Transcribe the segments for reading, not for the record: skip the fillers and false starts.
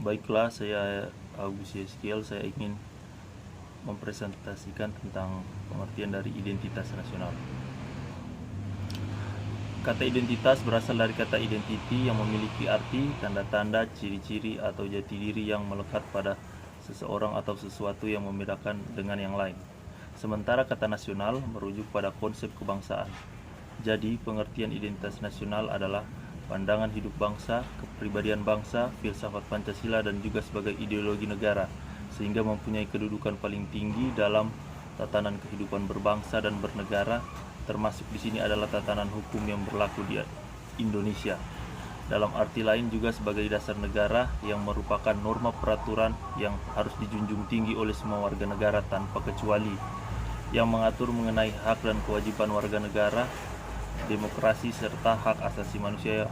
Baiklah, saya Agus Yeskiel. Saya ingin mempresentasikan tentang pengertian dari identitas nasional. Kata identitas berasal dari kata identity yang memiliki arti, tanda-tanda, ciri-ciri, atau jati diri yang melekat pada seseorang atau sesuatu yang membedakan dengan yang lain. Sementara kata nasional merujuk pada konsep kebangsaan. Jadi, pengertian identitas nasional adalah pandangan hidup bangsa, kepribadian bangsa, filsafat Pancasila, dan juga sebagai ideologi negara, sehingga mempunyai kedudukan paling tinggi dalam tatanan kehidupan berbangsa dan bernegara, termasuk di sini adalah tatanan hukum yang berlaku di Indonesia. Dalam arti lain juga sebagai dasar negara yang merupakan norma peraturan yang harus dijunjung tinggi oleh semua warga negara tanpa kecuali, yang mengatur mengenai hak dan kewajiban warga negara, demokrasi, serta hak asasi manusia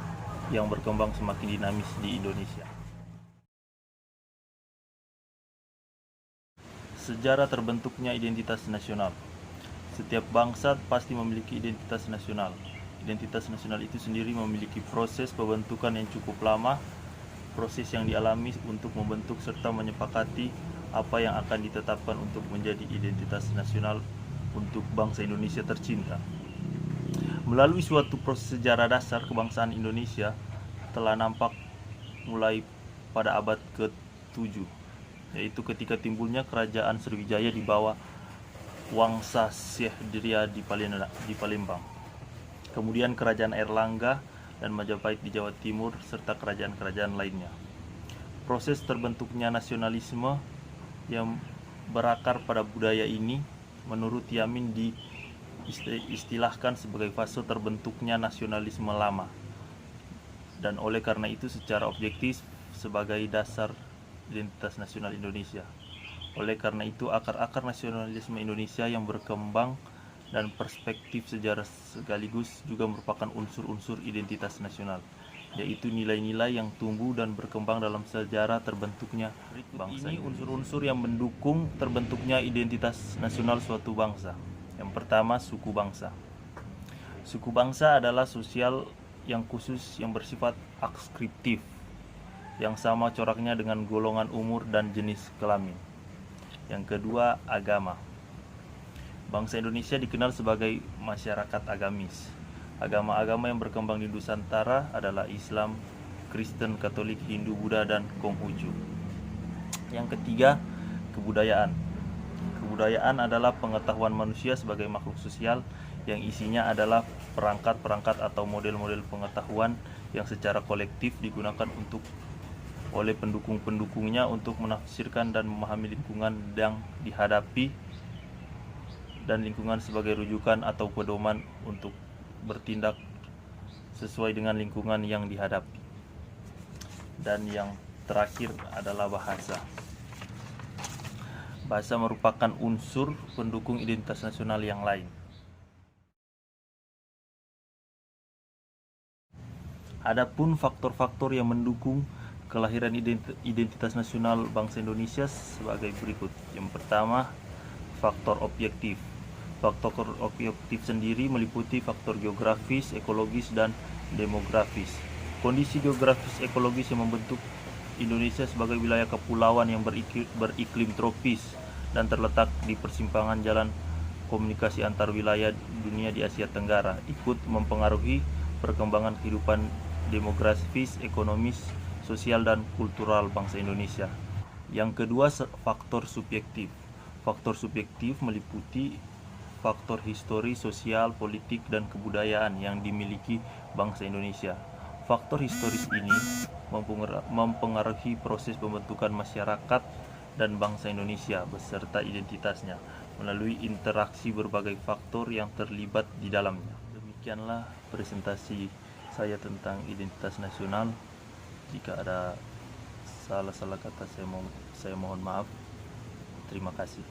yang berkembang semakin dinamis di Indonesia. Sejarah terbentuknya identitas nasional. Setiap bangsa pasti memiliki identitas nasional. Identitas nasional itu sendiri memiliki proses pembentukan yang cukup lama, proses yang dialami untuk membentuk serta menyepakati apa yang akan ditetapkan untuk menjadi identitas nasional untuk bangsa Indonesia tercinta. Melalui suatu proses sejarah dasar kebangsaan Indonesia telah nampak mulai pada abad ke-7, yaitu ketika timbulnya kerajaan Sriwijaya di bawah Wangsa Syekh Dirya di Palembang. Kemudian kerajaan Airlangga dan Majapahit di Jawa Timur serta kerajaan-kerajaan lainnya. Proses terbentuknya nasionalisme yang berakar pada budaya ini menurut Yamin diistilahkan sebagai fase terbentuknya nasionalisme lama. Dan oleh karena itu secara objektif sebagai dasar identitas nasional Indonesia. Oleh karena itu, akar-akar nasionalisme Indonesia yang berkembang dan perspektif sejarah sekaligus juga merupakan unsur-unsur identitas nasional, yaitu nilai-nilai yang tumbuh dan berkembang dalam sejarah terbentuknya bangsa. Ini unsur-unsur yang mendukung terbentuknya identitas nasional suatu bangsa. Yang pertama, suku bangsa. Suku bangsa adalah sosial yang khusus yang bersifat adskriptif, yang sama coraknya dengan golongan umur dan jenis kelamin. Yang kedua, agama. Bangsa Indonesia dikenal sebagai masyarakat agamis. Agama-agama yang berkembang di Nusantara adalah Islam, Kristen, Katolik, Hindu, Buddha, dan Konghucu. Yang ketiga, kebudayaan. Kebudayaan adalah pengetahuan manusia sebagai makhluk sosial yang isinya adalah perangkat-perangkat atau model-model pengetahuan yang secara kolektif digunakan oleh pendukung-pendukungnya untuk menafsirkan dan memahami lingkungan yang dihadapi dan lingkungan sebagai rujukan atau pedoman untuk bertindak sesuai dengan lingkungan yang dihadapi. Dan yang terakhir adalah bahasa. Bahasa merupakan unsur pendukung identitas nasional yang lain. Adapun faktor-faktor yang mendukung kelahiran identitas nasional bangsa Indonesia sebagai berikut. Yang pertama, faktor objektif. Faktor objektif sendiri meliputi faktor geografis, ekologis, dan demografis. Kondisi geografis ekologis yang membentuk Indonesia sebagai wilayah kepulauan yang beriklim tropis dan terletak di persimpangan jalan komunikasi antar wilayah dunia di Asia Tenggara, ikut mempengaruhi perkembangan kehidupan demografis, ekonomis, sosial, dan kultural bangsa Indonesia. Yang kedua, faktor subjektif. Faktor subjektif meliputi faktor histori, sosial, politik, dan kebudayaan yang dimiliki bangsa Indonesia. Faktor historis ini mempengaruhi proses pembentukan masyarakat dan bangsa Indonesia beserta identitasnya melalui interaksi berbagai faktor yang terlibat di dalamnya. Demikianlah presentasi saya tentang identitas nasional. Jika ada salah-salah kata saya mohon maaf. Terima kasih.